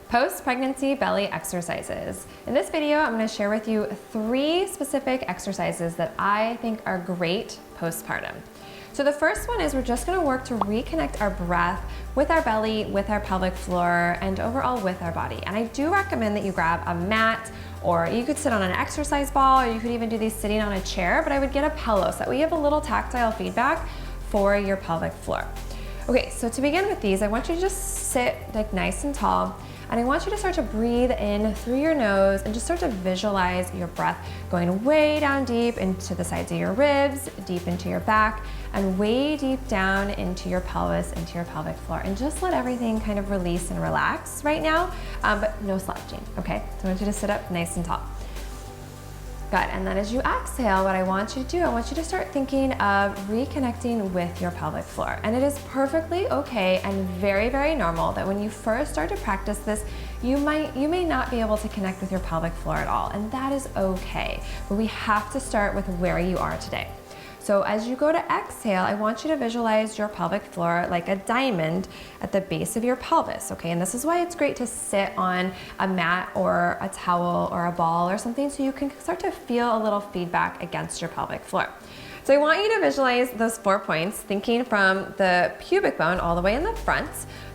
Post-pregnancy belly exercises. In this video, I'm going to share with you 3 specific exercises that I think are great postpartum. So the first one is we're just going to work to reconnect our breath with our belly, with our pelvic floor, and overall with our body. And I do recommend that you grab a mat, or you could sit on an exercise ball, or you could even do these sitting on a chair, but I would get a pillow so that way you have a little tactile feedback for your pelvic floor. Okay, so to begin with these, I want you to just sit like nice and tall. And I want you to start to breathe in through your nose and just start to visualize your breath going way down deep into the sides of your ribs, deep into your back, and way deep down into your pelvis, into your pelvic floor. And just let everything kind of release and relax right now, but no slouching, okay? So I want you to sit up nice and tall. Good, and then as you exhale, what I want you to do, I want you to start thinking of reconnecting with your pelvic floor. And it is perfectly okay and very, very normal that when you first start to practice this, you may not be able to connect with your pelvic floor at all, and that is okay. But we have to start with where you are today. So as you go to exhale, I want you to visualize your pelvic floor like a diamond at the base of your pelvis, okay? And this is why it's great to sit on a mat or a towel or a ball or something so you can start to feel a little feedback against your pelvic floor. So I want you to visualize those 4 points, thinking from the pubic bone all the way in the front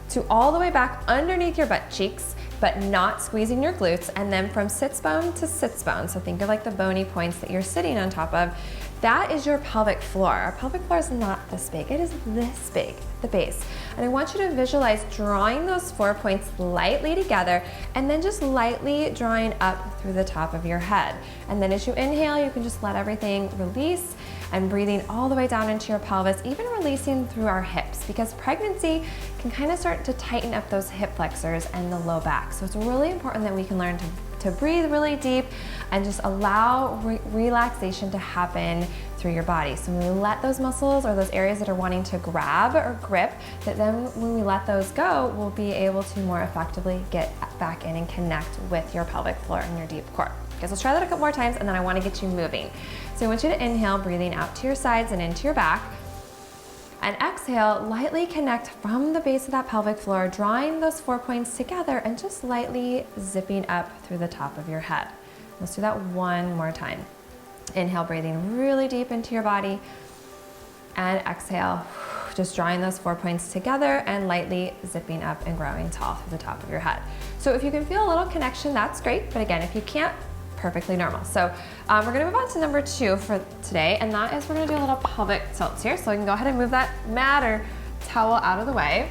to all the way back underneath your butt cheeks, but not squeezing your glutes, and then from sits bone to sits bone. So think of like the bony points that you're sitting on top of. That is your pelvic floor. Our pelvic floor is not this big, it is this big, the base. And I want you to visualize drawing those 4 points lightly together and then just lightly drawing up through the top of your head. And then as you inhale, you can just let everything release and breathing all the way down into your pelvis, even releasing through our hips, because pregnancy can kind of start to tighten up those hip flexors and the low back. So it's really important that we can learn to breathe really deep and just allow relaxation to happen through your body. So when we let those muscles or those areas that are wanting to grab or grip, that then when we let those go, we'll be able to more effectively get back in and connect with your pelvic floor and your deep core. Okay, so let's try that a couple more times and then I want to get you moving. So I want you to inhale, breathing out to your sides and into your back. And exhale, lightly connect from the base of that pelvic floor, drawing those 4 points together and just lightly zipping up through the top of your head. Let's do that one more time. Inhale, breathing really deep into your body. And exhale, just drawing those 4 points together and lightly zipping up and growing tall through the top of your head. So if you can feel a little connection, that's great. But again, if you can't, perfectly normal. So we're gonna move on to number 2 for today, and that is we're gonna do a little pelvic tilts here. So I can go ahead and move that mat or towel out of the way.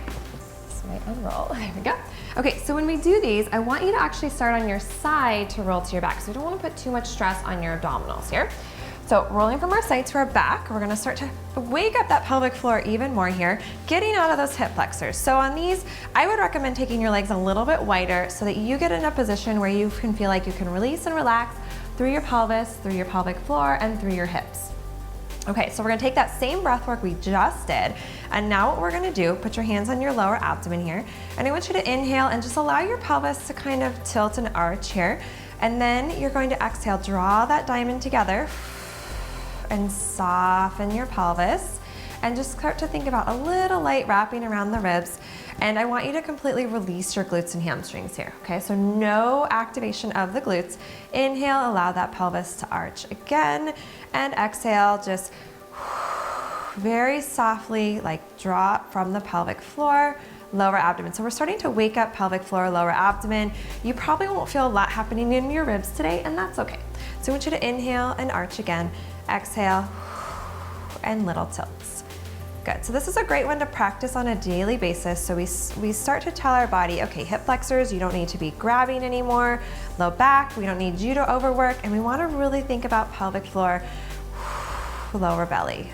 This might unroll, there we go. Okay, so when we do these, I want you to actually start on your side to roll to your back. So we don't wanna put too much stress on your abdominals here. So rolling from our side to our back, we're gonna start to wake up that pelvic floor even more here, getting out of those hip flexors. So on these, I would recommend taking your legs a little bit wider so that you get in a position where you can feel like you can release and relax through your pelvis, through your pelvic floor, and through your hips. Okay, so we're gonna take that same breath work we just did, and now what we're gonna do, put your hands on your lower abdomen here, and I want you to inhale and just allow your pelvis to kind of tilt and arch here, and then you're going to exhale, draw that diamond together, and soften your pelvis and just start to think about a little light wrapping around the ribs. And I want you to completely release your glutes and hamstrings here, okay? So no activation of the glutes. Inhale, allow that pelvis to arch again, and exhale, just very softly like drop from the pelvic floor, lower abdomen. So we're starting to wake up pelvic floor, lower abdomen. You probably won't feel a lot happening in your ribs today, and that's okay. So I want you to inhale and arch again, exhale, and little tilts. Good, so this is a great one to practice on a daily basis. So we start to tell our body, okay, hip flexors, you don't need to be grabbing anymore. Low back, we don't need you to overwork. And we wanna really think about pelvic floor, lower belly.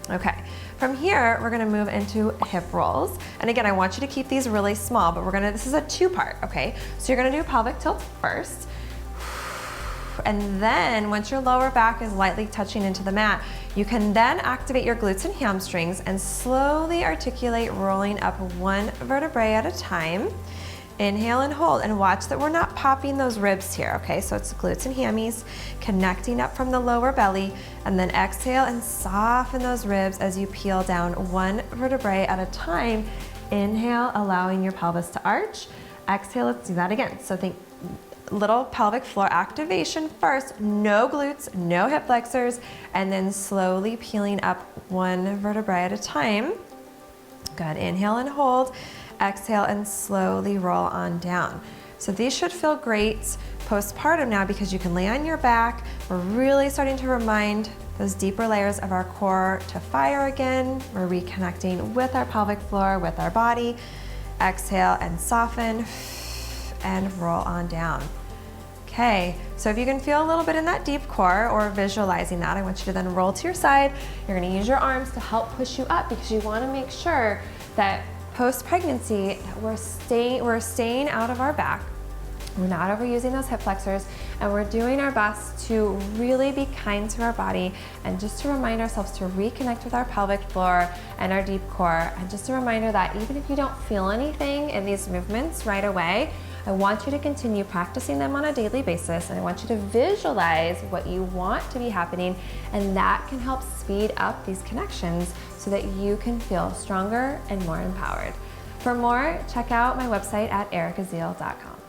Okay, from here, we're gonna move into hip rolls. And again, I want you to keep these really small, but this is a 2-part, okay? So you're gonna do pelvic tilts first. And then once your lower back is lightly touching into the mat, you can then activate your glutes and hamstrings and slowly articulate, rolling up 1 vertebrae at a time. Inhale and hold, and watch that we're not popping those ribs here, okay? So it's glutes and hammies connecting up from the lower belly, and then exhale and soften those ribs as you peel down 1 vertebrae at a time. Inhale, allowing your pelvis to arch. Exhale, let's do that again. So think little pelvic floor activation first, no glutes, no hip flexors, and then slowly peeling up one vertebrae at a time. Good, inhale and hold, exhale and slowly roll on down. So these should feel great postpartum now because you can lay on your back. We're really starting to remind those deeper layers of our core to fire again. We're reconnecting with our pelvic floor, with our body. Exhale and soften and roll on down. Okay, so if you can feel a little bit in that deep core or visualizing that, I want you to then roll to your side. You're gonna use your arms to help push you up because you wanna make sure that post-pregnancy, we're staying out of our back. We're not overusing those hip flexors, and we're doing our best to really be kind to our body and just to remind ourselves to reconnect with our pelvic floor and our deep core. And just a reminder that even if you don't feel anything in these movements right away, I want you to continue practicing them on a daily basis, and I want you to visualize what you want to be happening, and that can help speed up these connections so that you can feel stronger and more empowered. For more, check out my website at ericazeal.com.